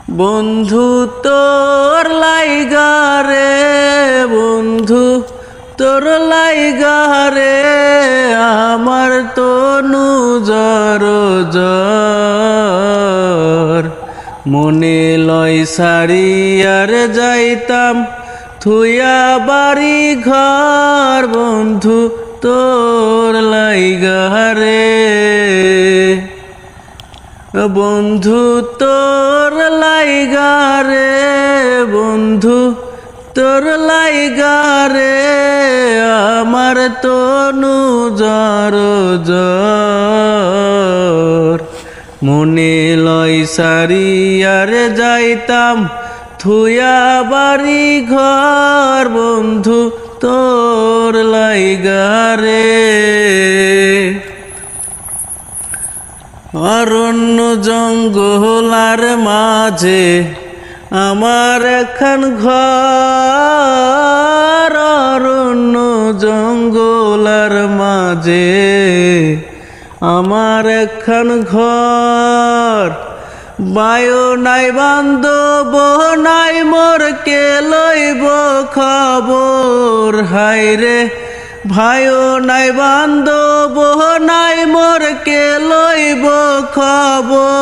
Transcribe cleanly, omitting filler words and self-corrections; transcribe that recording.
বন্ধু তোর লাইগা রে, বন্ধু তোর লাইগা রে, আমার তনু জর জর। মনে লয় সারিয়ার যাইতাম থুয়া বাড়ি ঘর, বন্ধু তোর লাইগা রে। বন্ধু তোর লাইগা রে, বন্ধু তোর লাইগা রে, আমার তনু জর জর। মনে লয় সারিয়ার যাইতাম থুয়া বাড়ি ঘর, বন্ধু তোর লাইগা রে। অরণ্য জঙ্গলার মাঝে আমার একখান ঘর, অরণ্য জঙ্গলার মাঝে আমার একখান ঘর। বায়ু নাই বান্ধব নাই মোর, কে লইব খবর, হায়রে ভাইও নাই বান্ধব নাই মোর, কে লইব খবর।